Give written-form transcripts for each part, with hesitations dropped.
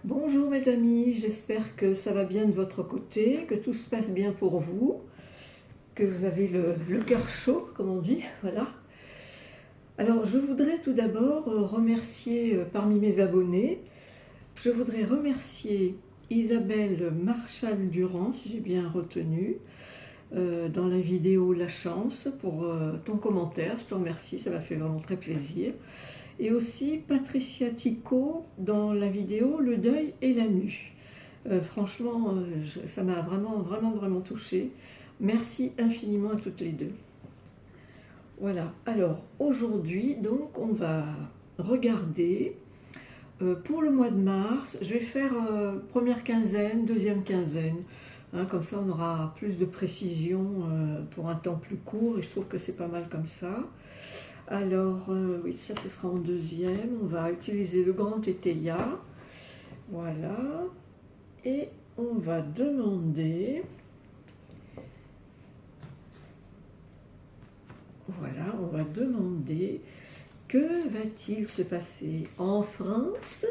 Bonjour mes amis, j'espère que ça va bien de votre côté, que tout se passe bien pour vous, que vous avez le cœur chaud, comme on dit, voilà. Alors je voudrais tout d'abord remercier parmi mes abonnés, je voudrais remercier Isabelle Marchal-Durand, si j'ai bien retenu, dans la vidéo La Chance, pour ton commentaire, je te remercie, ça m'a fait vraiment très plaisir. Et aussi Patricia Tico dans la vidéo Le deuil et la mue. Franchement, ça m'a vraiment touchée. Merci infiniment à toutes les deux. Voilà, alors aujourd'hui, donc, on va regarder pour le mois de mars. Je vais faire première quinzaine, deuxième quinzaine. Hein, comme ça, on aura plus de précision pour un temps plus court et je trouve que c'est pas mal comme ça. Alors, oui, ça ce sera en deuxième. On va utiliser le grand Teteia. Voilà. Et on va demander, voilà, on va demander que va-t-il se passer en France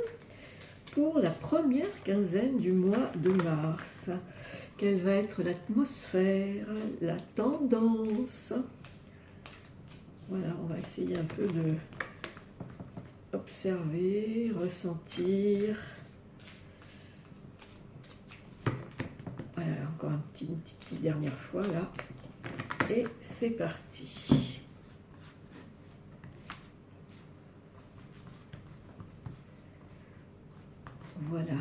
pour la première quinzaine du mois de mars. Quelle va être l'atmosphère, la tendance. Voilà, on va essayer un peu de observer, ressentir. Voilà, encore une petite dernière fois là. Et c'est parti. Voilà.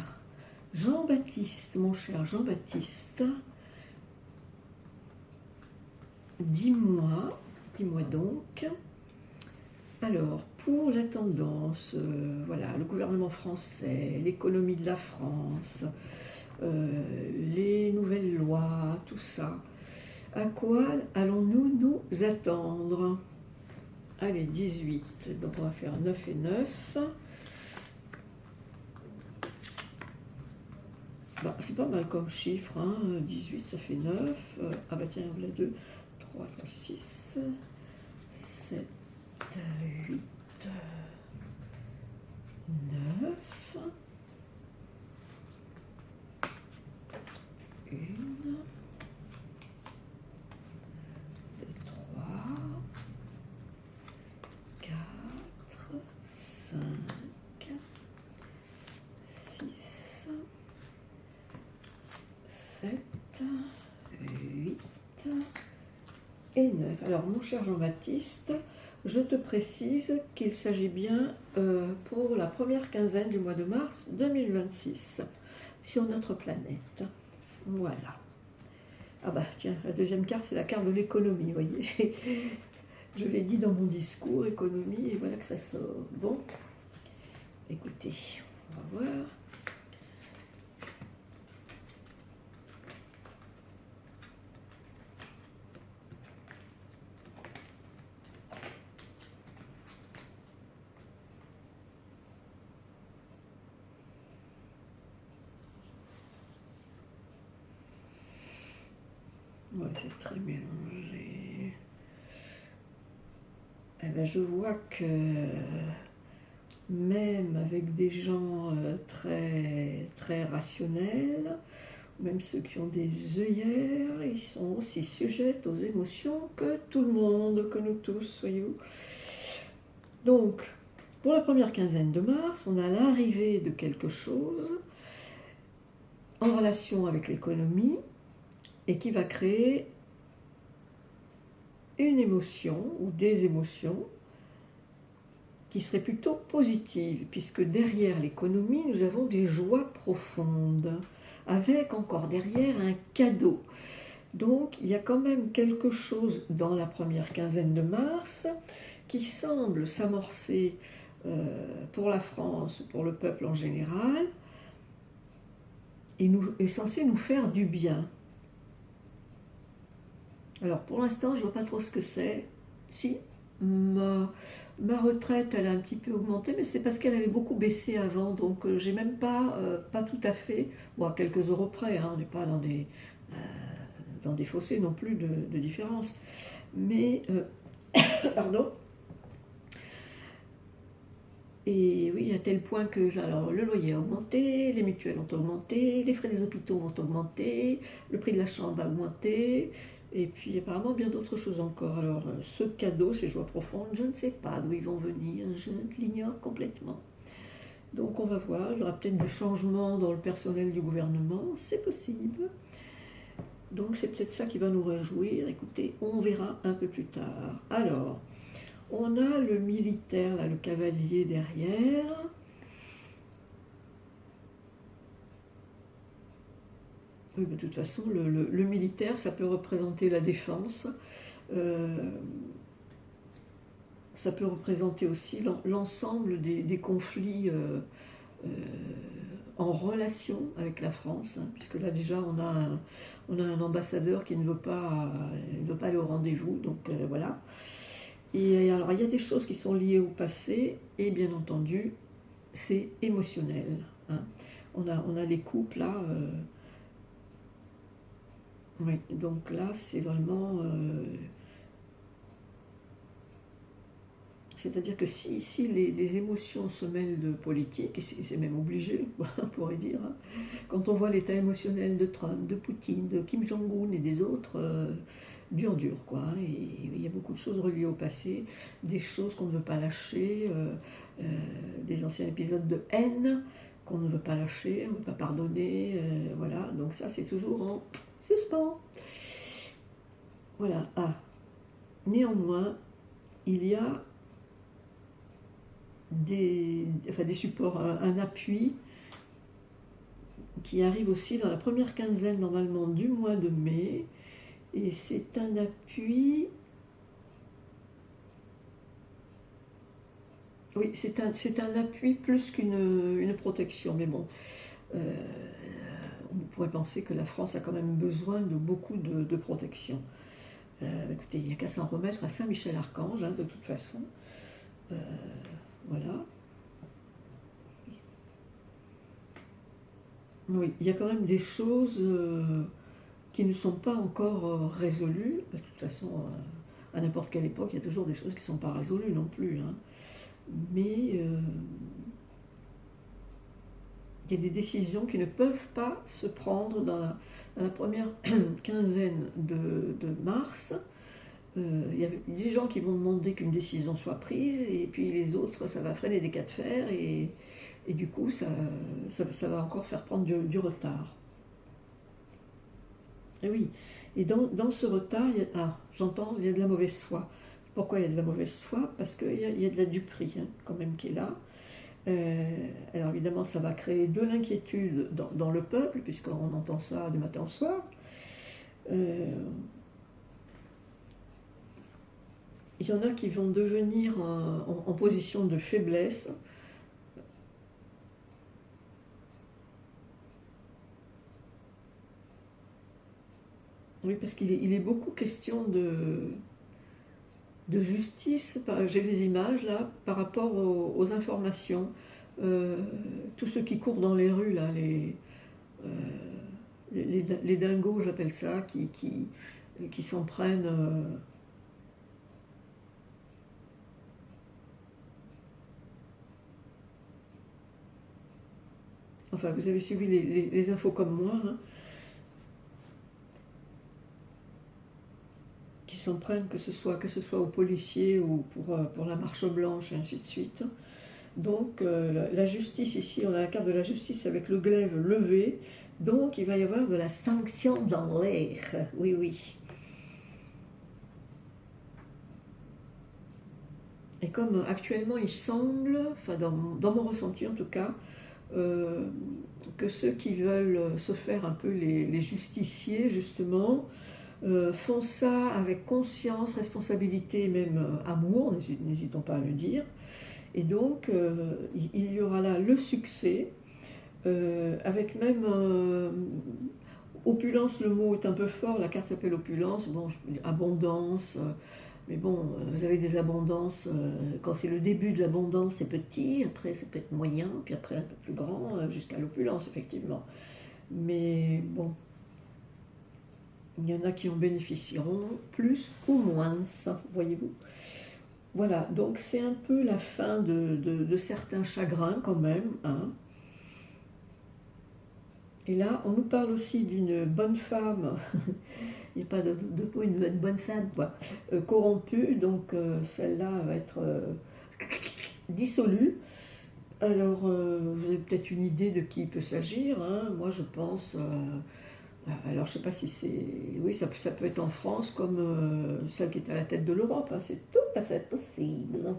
Jean-Baptiste, mon cher Jean-Baptiste, dis-moi donc. Alors, pour la tendance, voilà, le gouvernement français, l'économie de la France, les nouvelles lois, tout ça. À quoi allons-nous nous attendre? Allez, 18, donc on va faire 9 et 9. Bah, c'est pas mal comme chiffre, hein. 18 ça fait 9. Ah bah tiens, voilà 2, 3, 6, 7, 8, 9. Une, 2, 3, 4, 5, 6, 7, 8 et 9. Alors mon cher Jean-Baptiste, je te précise qu'il s'agit bien pour la première quinzaine du mois de mars 2026 sur notre planète. Voilà. Ah bah tiens, la deuxième carte, c'est la carte de l'économie, vous voyez. Je l'ai dit dans mon discours, économie, et voilà que ça sort. Bon, écoutez, on va voir. Ouais, c'est très mélangé. Eh ben, je vois que même avec des gens très rationnels, même ceux qui ont des œillères, ils sont aussi sujets aux émotions que tout le monde, que nous tous, voyez-vous. Donc, pour la première quinzaine de mars, on a l'arrivée de quelque chose en relation avec l'économie et qui va créer une émotion ou des émotions qui seraient plutôt positives, puisque derrière l'économie, nous avons des joies profondes, avec encore derrière un cadeau. Donc il y a quand même quelque chose dans la première quinzaine de mars qui semble s'amorcer pour la France, pour le peuple en général, et est censé nous faire du bien. Alors pour l'instant, je ne vois pas trop ce que c'est. Si, ma retraite, elle a un petit peu augmenté, mais c'est parce qu'elle avait beaucoup baissé avant, donc j'ai même pas tout à fait, bon, à quelques euros près, hein, on n'est pas dans des fossés non plus de différence. Mais, pardon, Et oui, à tel point que alors, le loyer a augmenté, les mutuelles ont augmenté, les frais des hôpitaux ont augmenté, le prix de la chambre a augmenté, et puis apparemment bien d'autres choses encore. Alors, ce cadeau, ces joies profondes, je ne sais pas d'où ils vont venir, je l'ignore complètement. Donc on va voir, il y aura peut-être du changement dans le personnel du gouvernement, c'est possible. Donc c'est peut-être ça qui va nous réjouir. Écoutez, on verra un peu plus tard. Alors, on a le militaire, là, le cavalier derrière. Oui, de toute façon, le militaire, ça peut représenter la défense. Euh, ça peut représenter aussi l'ensemble des conflits euh, en relation avec la France, hein, puisque là déjà on a un ambassadeur qui ne veut pas aller au rendez-vous, donc voilà. Et alors il y a des choses qui sont liées au passé, et bien entendu c'est émotionnel, hein. On a les couples là, oui, donc là c'est vraiment c'est-à-dire que si les émotions se mêlent de politique, et c'est même obligé, on pourrait dire, hein, quand on voit l'état émotionnel de Trump, de Poutine, de Kim Jong-un et des autres, dur, quoi, hein, et il y a beaucoup de choses reliées au passé, des choses qu'on ne veut pas lâcher, des anciens épisodes de haine qu'on ne veut pas lâcher, on ne veut pas pardonner, voilà, donc ça c'est toujours en suspens. Voilà, ah, néanmoins, il y a des supports, un appui qui arrive aussi dans la première quinzaine normalement du mois de mai. Et c'est un appui, oui, c'est un appui plus qu'une protection. Mais bon, euh, on pourrait penser que la France a quand même besoin de beaucoup de protection. Écoutez, il n'y a qu'à s'en remettre à Saint-Michel-Archange, hein, de toute façon. Euh, voilà. Oui, il y a quand même des choses qui ne sont pas encore résolues. De toute façon, à n'importe quelle époque, il y a toujours des choses qui ne sont pas résolues non plus, hein. Mais il y a des décisions qui ne peuvent pas se prendre dans la première quinzaine de mars. Il y a des gens qui vont demander qu'une décision soit prise, et puis les autres, ça va freiner des cas de fer, et du coup, ça va encore faire prendre du retard. Et oui, et dans ce retard, j'entends, il y a de la mauvaise foi. Pourquoi il y a de la mauvaise foi? Parce qu'il y a de la duperie, hein, quand même qui est là. Alors évidemment, ça va créer de l'inquiétude dans le peuple, puisqu'on entend ça du matin au soir. Il y en a qui vont devenir en position de faiblesse. Oui, parce qu'il est beaucoup question de justice. J'ai des images là par rapport aux informations. Euh, Tous ceux qui courent dans les rues, là, euh, les dingos, j'appelle ça, qui s'en prennent. Enfin, vous avez suivi les infos comme moi, hein, qui s'en prennent, que ce soit aux policiers ou pour la marche blanche, et ainsi de suite. Donc, la justice ici, on a la carte de la justice avec le glaive levé. Donc, il va y avoir de la sanction dans l'air. Oui, oui. Et comme actuellement, il semble, enfin dans mon ressenti en tout cas, euh, que ceux qui veulent se faire un peu les justiciers, justement, font ça avec conscience, responsabilité et même amour, n'hésitons pas à le dire. Et donc, il y aura là le succès, avec même opulence, le mot est un peu fort, la carte s'appelle opulence, bon, abondance, mais bon, vous avez des abondances, quand c'est le début de l'abondance, c'est petit, après ça peut être moyen, puis après un peu plus grand, jusqu'à l'opulence, effectivement. Mais bon, il y en a qui en bénéficieront plus ou moins, voyez-vous. Voilà, donc c'est un peu la fin de certains chagrins quand même, hein. Et là, on nous parle aussi d'une bonne femme, il n'y a pas d'autre mot, une bonne femme, quoi, corrompue, donc celle-là va être dissolue. Alors, vous avez peut-être une idée de qui il peut s'agir, hein. Moi je pense, alors je ne sais pas si c'est, oui ça peut être en France comme celle qui est à la tête de l'Europe, hein. C'est tout à fait possible.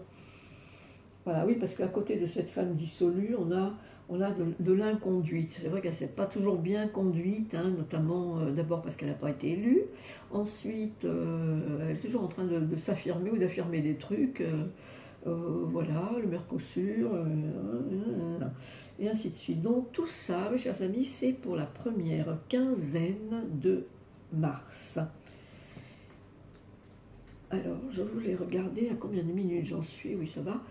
Voilà, oui, parce qu'à côté de cette femme dissolue, on a de l'inconduite. C'est vrai qu'elle ne s'est pas toujours bien conduite, hein, notamment d'abord parce qu'elle n'a pas été élue. Ensuite, elle est toujours en train de s'affirmer ou d'affirmer des trucs. Voilà, le Mercosur, et ainsi de suite. Donc tout ça, mes chers amis, c'est pour la première quinzaine de mars. Alors, je voulais regarder à combien de minutes j'en suis. Oui, ça va.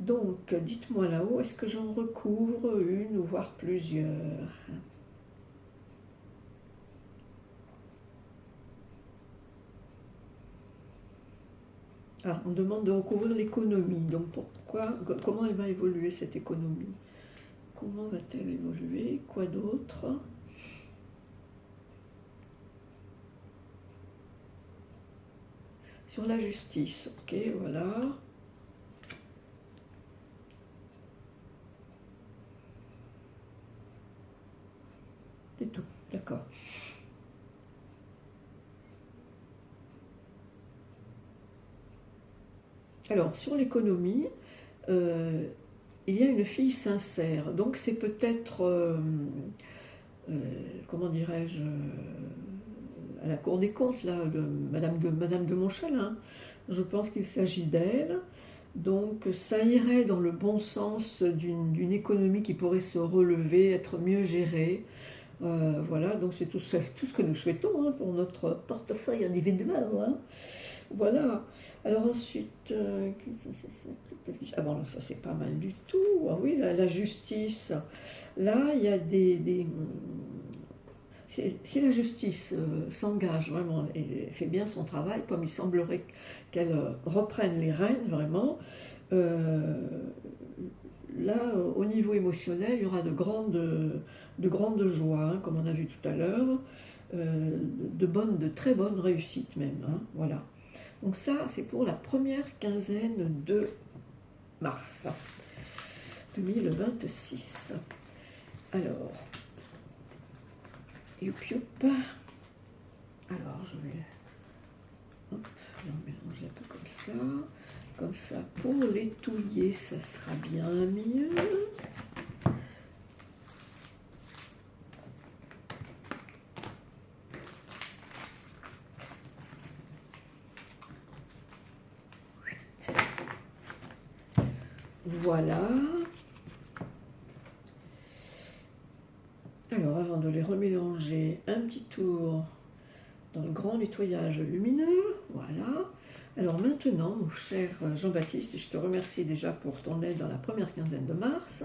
Donc, dites-moi là-haut, est-ce que j'en recouvre une ou voire plusieurs? Ah, on demande de recouvrir l'économie. Donc, comment elle va évoluer cette économie? Comment va-t-elle évoluer? Quoi d'autre? Sur la justice, ok, voilà. C'est tout, d'accord. Alors, sur l'économie, euh, il y a une fille sincère. Donc, c'est peut-être, comment dirais-je, à la Cour des comptes, là, Madame de Montchalin. Je pense qu'il s'agit d'elle. Donc, ça irait dans le bon sens d'une économie qui pourrait se relever, être mieux gérée. Voilà, donc c'est tout ce que nous souhaitons, hein, pour notre portefeuille individuel, hein. Voilà. Alors ensuite, ah bon, ça c'est pas mal du tout. Ah oui, la justice. Là, il y a si la justice s'engage vraiment et fait bien son travail, comme il semblerait qu'elle reprenne les rênes vraiment, euh, là, au niveau émotionnel, il y aura de grandes joies, hein, comme on a vu tout à l'heure, de très bonnes réussites même, hein, voilà. Donc ça, c'est pour la première quinzaine de mars 2026. Alors, youp youp. Alors, je vais mélanger un peu comme ça. Comme ça, pour l'étouiller, ça sera bien mieux. Voilà. Alors, avant de les remélanger, un petit tour dans le grand nettoyage lumineux. Voilà. Alors maintenant, mon cher Jean-Baptiste, je te remercie déjà pour ton aide dans la première quinzaine de mars.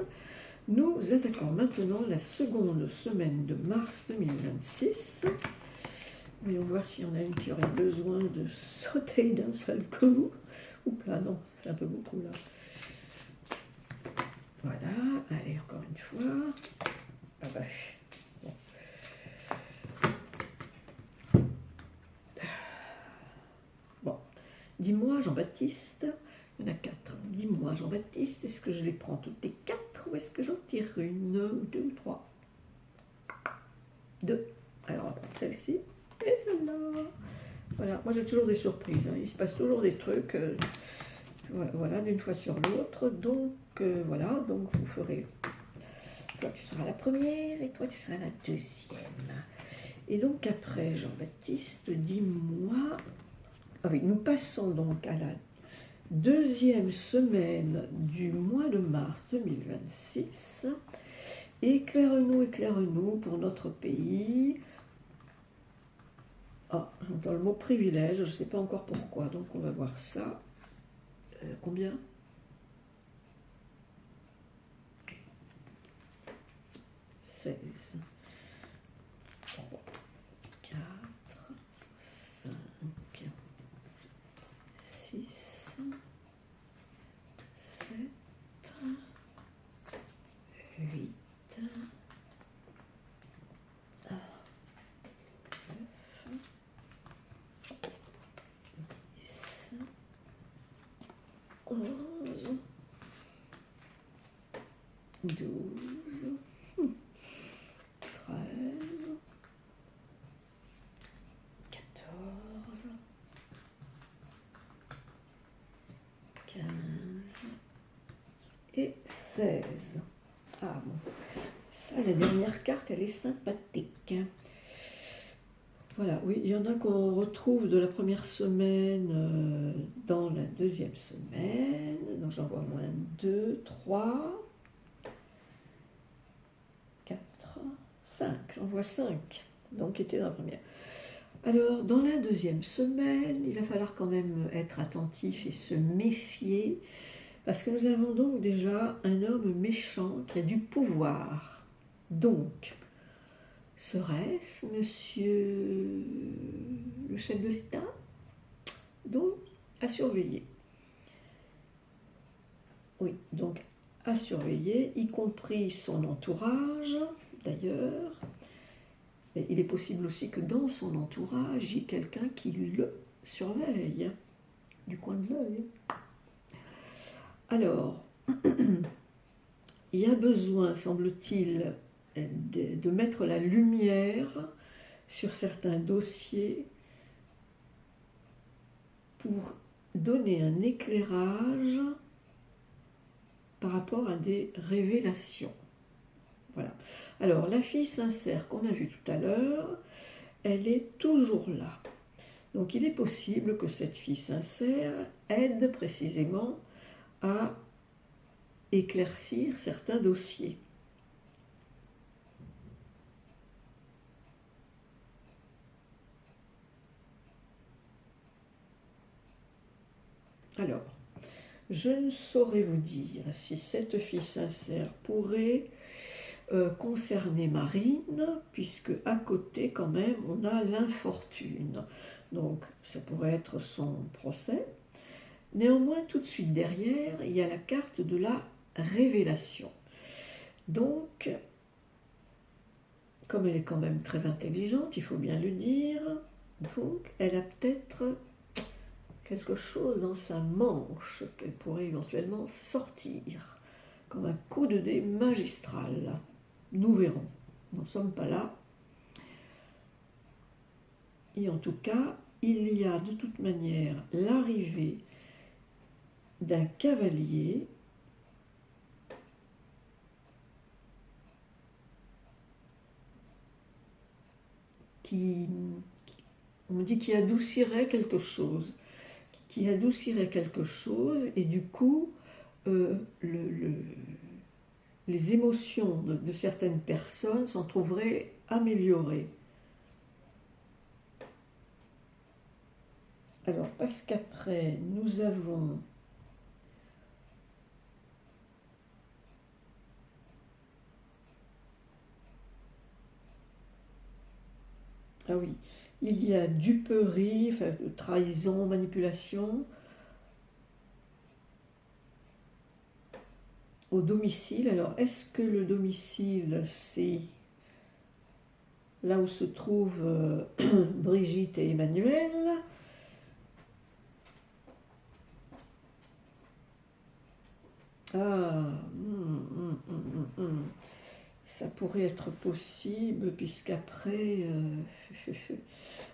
Nous attaquons maintenant la seconde semaine de mars 2026. Voyons voir s'il y en a une qui aurait besoin de sauter d'un seul coup. Oups là, non, ça fait un peu beaucoup là. Voilà, allez, encore une fois. Ah bah, bon. Bon, dis-moi Jean-Baptiste, il y en a 4. Dis-moi Jean-Baptiste, est-ce que je les prends toutes les 4 ou est-ce que j'en tire une ou deux ou trois? 2. Alors on va prendre celle-ci et celle-là. Voilà, moi j'ai toujours des surprises, hein. Il se passe toujours des trucs, voilà, d'une fois sur l'autre. Donc voilà, donc vous ferez, toi tu seras la première et toi tu seras la deuxième. Et donc après, Jean-Baptiste, dis-moi, ah oui, nous passons donc à la deuxième semaine du mois de mars 2026. Éclaire-nous, éclaire-nous pour notre pays. Ah, j'entends le mot privilège, je ne sais pas encore pourquoi, donc on va voir ça. Combien? 16, 3, 4, 5, 6, 9, 10, 11, 12, 13, 14, 15 et 16. Ah bon, ça, la dernière carte, elle est sympathique. Voilà, oui, il y en a qu'on retrouve de la première semaine dans la deuxième semaine. Donc j'en vois moins 2, 3, 4, 5. J'en vois 5, donc qui étaient dans la première. Alors, dans la deuxième semaine, il va falloir quand même être attentif et se méfier, parce que nous avons donc déjà un homme méchant qui a du pouvoir. Donc, serait-ce monsieur le chef de l'État? Donc, à surveiller. Oui, donc à surveiller, y compris son entourage, d'ailleurs. Et il est possible aussi que dans son entourage, il y ait quelqu'un qui le surveille, du coin de l'œil. Alors, il y a besoin, semble-t-il, de mettre la lumière sur certains dossiers pour donner un éclairage par rapport à des révélations. Voilà. Alors, la fille sincère qu'on a vue tout à l'heure, elle est toujours là. Donc, il est possible que cette fille sincère aide précisément à éclaircir certains dossiers. Alors, je ne saurais vous dire si cette fille sincère pourrait concerner Marine, puisque à côté quand même on a l'infortune. Donc ça pourrait être son procès. Néanmoins, tout de suite derrière, il y a la carte de la révélation. Donc, comme elle est quand même très intelligente, il faut bien le dire, donc elle a peut-être quelque chose dans sa manche qu'elle pourrait éventuellement sortir, comme un coup de dé magistral. Nous verrons. Nous n'en sommes pas là. Et en tout cas, il y a de toute manière l'arrivée d'un cavalier qui, on dit, qui adoucirait quelque chose. Qui adoucirait quelque chose, et du coup, les émotions de certaines personnes s'en trouveraient améliorées. Alors, parce qu'après, nous avons ah oui, il y a duperie, enfin, trahison, manipulation au domicile. Alors, est-ce que le domicile, c'est là où se trouvent Brigitte et Emmanuel? Ah, ça pourrait être possible, puisqu'après,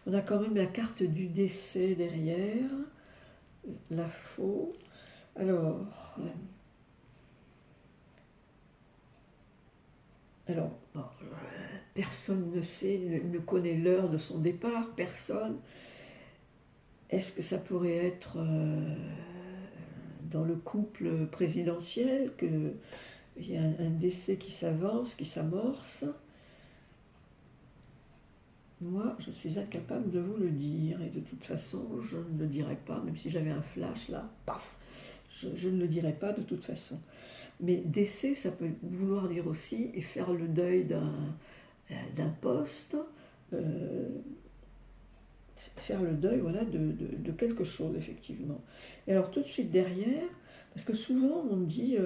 on a quand même la carte du décès derrière, la faux. Alors, bon, personne ne sait, ne connaît l'heure de son départ, personne. Est-ce que ça pourrait être dans le couple présidentiel qu'il y a un décès qui s'avance, qui s'amorce? Moi, je suis incapable de vous le dire, et de toute façon, je ne le dirai pas, même si j'avais un flash là, paf, je ne le dirai pas de toute façon. Mais décès, ça peut vouloir dire aussi et faire le deuil d'un poste, faire le deuil, voilà, de quelque chose, effectivement. Et alors, tout de suite derrière, Parce que souvent on dit,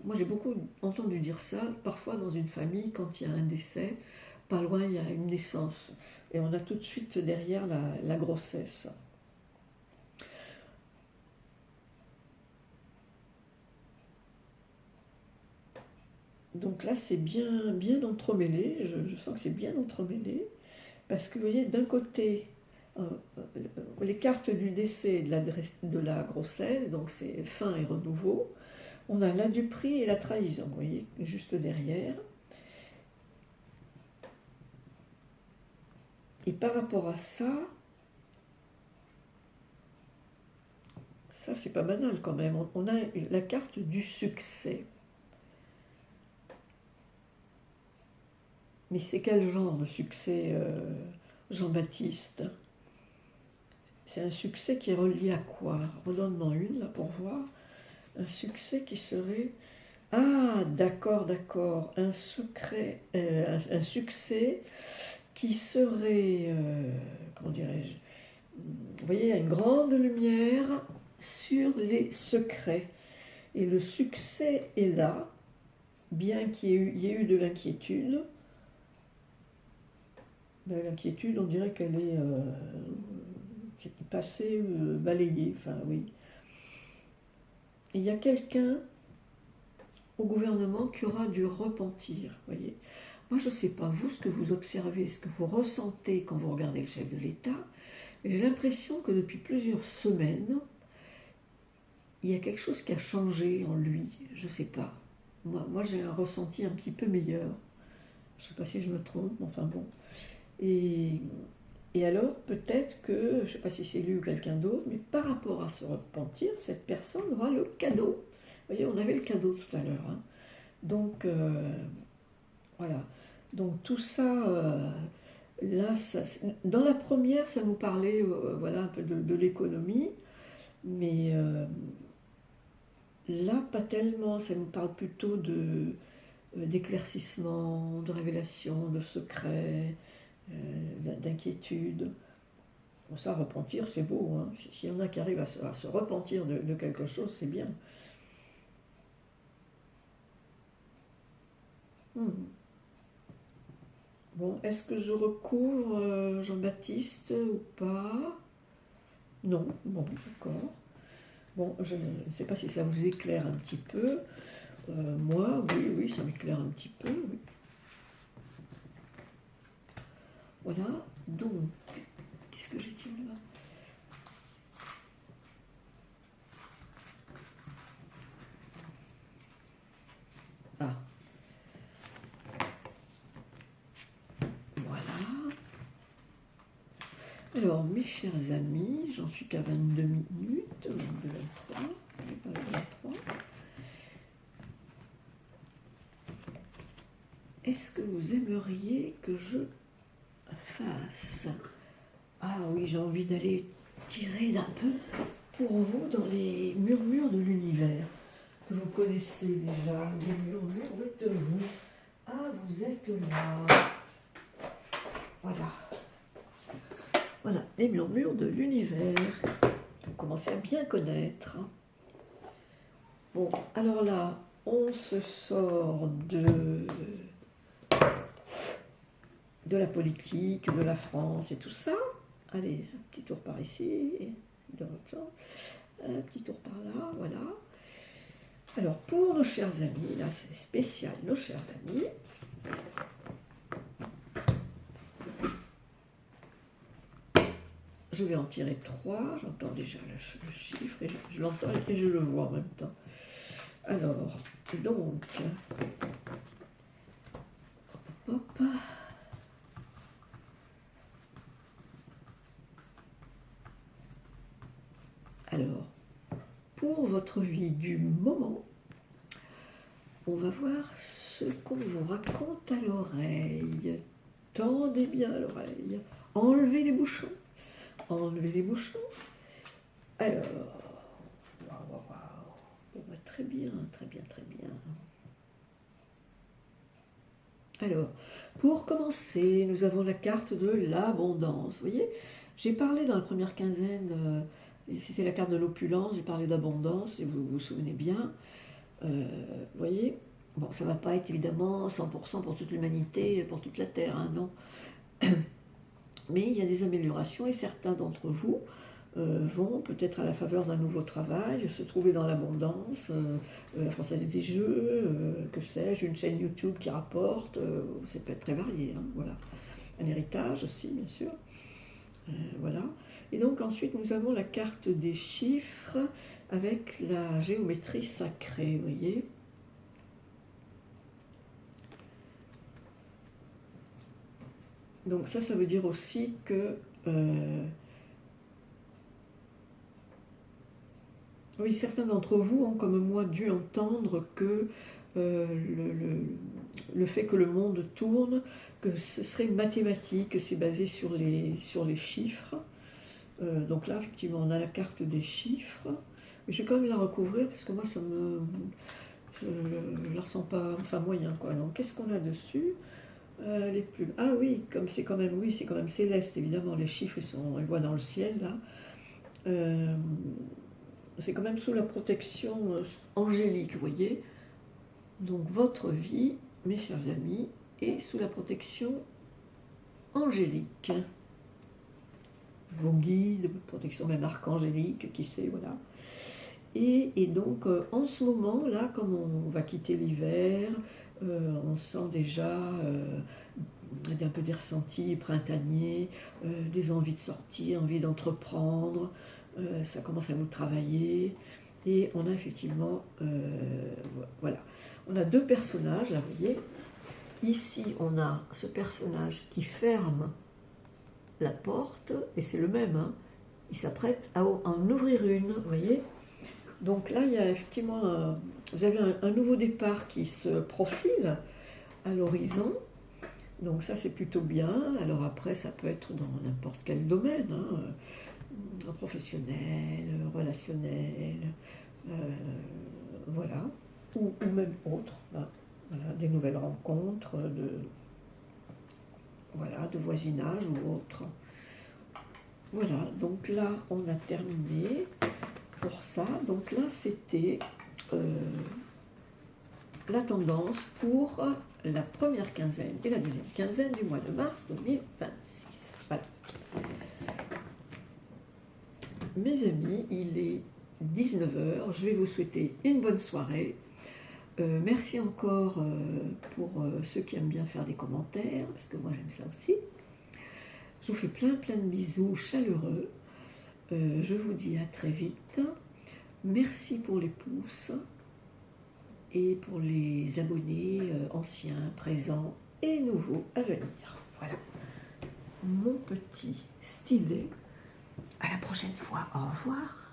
moi j'ai beaucoup entendu dire ça, parfois dans une famille, quand il y a un décès, pas loin il y a une naissance. Et on a tout de suite derrière la grossesse. Donc là c'est bien, bien entremêlé, je sens que c'est bien entremêlé. Parce que vous voyez, d'un côté, euh, les cartes du décès et de la grossesse, donc c'est fin et renouveau. On a la du prix et la trahison, vous voyez, juste derrière. Et par rapport à ça, ça c'est pas banal quand même, on a la carte du succès. Mais c'est quel genre de succès, Jean-Baptiste? C'est un succès qui est relié à quoi? Redonne-moi une là pour voir. Un succès qui serait... Ah, d'accord, d'accord. Un succès qui serait, comment dirais-je, vous voyez, il y a une grande lumière sur les secrets. Et le succès est là, bien qu'il y ait eu de l'inquiétude. L'inquiétude, on dirait qu'elle est passée, balayée, enfin oui. Et il y a quelqu'un au gouvernement qui aura du repentir, voyez. Moi, je ne sais pas, vous, ce que vous observez, ce que vous ressentez quand vous regardez le chef de l'État, j'ai l'impression que depuis plusieurs semaines, il y a quelque chose qui a changé en lui, je ne sais pas. Moi j'ai un ressenti un petit peu meilleur. Je ne sais pas si je me trompe, mais enfin bon. Et alors, peut-être que, je ne sais pas si c'est lui ou quelqu'un d'autre, mais par rapport à se repentir, cette personne aura le cadeau. Vous voyez, on avait le cadeau tout à l'heure. Hein. Donc, voilà. Donc, tout ça, là, dans la première, ça nous parlait voilà, un peu de l'économie, mais là, pas tellement. Ça nous parle plutôt d'éclaircissement, de révélation, de secret, d'inquiétude. Bon, ça, repentir, c'est beau. Hein. S'il y en a qui arrivent à se repentir de quelque chose, c'est bien. Bon, est-ce que je recouvre Jean-Baptiste ou pas? Non, bon, d'accord. Bon, je ne sais pas si ça vous éclaire un petit peu. Moi, oui, oui, ça m'éclaire un petit peu. Oui. Voilà, donc, qu'est-ce que j'ai dit là? Ah, voilà. Alors, mes chers amis, j'en suis qu'à 22 minutes, 22, 23, pas 23. Est-ce que vous aimeriez que je fasse? Ah oui, j'ai envie d'aller tirer d'un peu pour vous dans les murmures de l'univers, que vous connaissez déjà, les murmures de vous. Ah, vous êtes là. Voilà. Voilà, les murmures de l'univers. Vous commencez à bien connaître. Bon, alors là, on se sort de la politique, de la France et tout ça. Allez, un petit tour par ici, dans l'autre sens. Un petit tour par là, voilà. Alors, pour nos chers amis, là c'est spécial, nos chers amis. Je vais en tirer 3, j'entends déjà le chiffre, et je l'entends et je le vois en même temps. Alors, donc, hop. Alors, pour votre vie du moment, on va voir ce qu'on vous raconte à l'oreille. Tendez bien l'oreille. Enlevez les bouchons. Enlevez les bouchons. Alors, waouh, waouh. Bah, très bien, très bien, très bien. Alors, pour commencer, nous avons la carte de l'abondance. Vous voyez, j'ai parlé dans la première quinzaine C'était la carte de l'opulence, j'ai parlé d'abondance, si vous vous souvenez bien. Vous voyez, bon, ça ne va pas être évidemment 100% pour toute l'humanité, pour toute la Terre, hein, non. Mais il y a des améliorations et certains d'entre vous vont peut-être à la faveur d'un nouveau travail, se trouver dans l'abondance, la Française des Jeux, que sais-je, une chaîne YouTube qui rapporte, ça peut être très varié, hein, voilà. Un héritage aussi, bien sûr. Voilà. Et donc ensuite nous avons la carte des chiffres avec la géométrie sacrée, vous voyez. Donc ça veut dire aussi que oui, certains d'entre vous ont comme moi dû entendre que le fait que le monde tourne, que ce serait mathématique, que c'est basé sur les chiffres. Donc là, effectivement, on a la carte des chiffres. Mais je vais quand même la recouvrir parce que moi, je ne la ressens pas, enfin moyen, quoi. Donc qu'est-ce qu'on a dessus? Les plumes. Ah oui, comme c'est quand même, oui, c'est quand même céleste, évidemment. Les chiffres, on les voit dans le ciel, là. C'est quand même sous la protection angélique, vous voyez. Donc votre vie, mes chers amis, est sous la protection angélique. Vos guides, protection même archangélique, qui sait, voilà. Et donc, en ce moment, là, comme on va quitter l'hiver, on sent déjà un peu des ressentis printaniers, des envies de sortir, envie d'entreprendre, ça commence à nous travailler. Et on a effectivement, voilà, on a deux personnages, là, vous voyez. Ici, on a ce personnage qui ferme la porte, et c'est le même, hein. Il s'apprête à en ouvrir une, vous voyez. Donc là, il y a effectivement, vous avez un nouveau départ qui se profile à l'horizon. Donc ça, c'est plutôt bien. Alors après, ça peut être dans n'importe quel domaine, hein, professionnel, relationnel, voilà, ou même autre. Hein. Voilà, des nouvelles rencontres, de voisinage ou autre. Voilà, donc là, on a terminé pour ça. Donc là, c'était la tendance pour la première quinzaine et la deuxième quinzaine du mois de mars 2026. Voilà. Mes amis, il est 19h. Je vais vous souhaiter une bonne soirée. Merci encore pour ceux qui aiment bien faire des commentaires, parce que moi j'aime ça aussi. Je vous fais plein de bisous chaleureux. Je vous dis à très vite. Merci pour les pouces et pour les abonnés anciens, présents et nouveaux à venir. Voilà. Mon petit stylet. À la prochaine fois. Au revoir.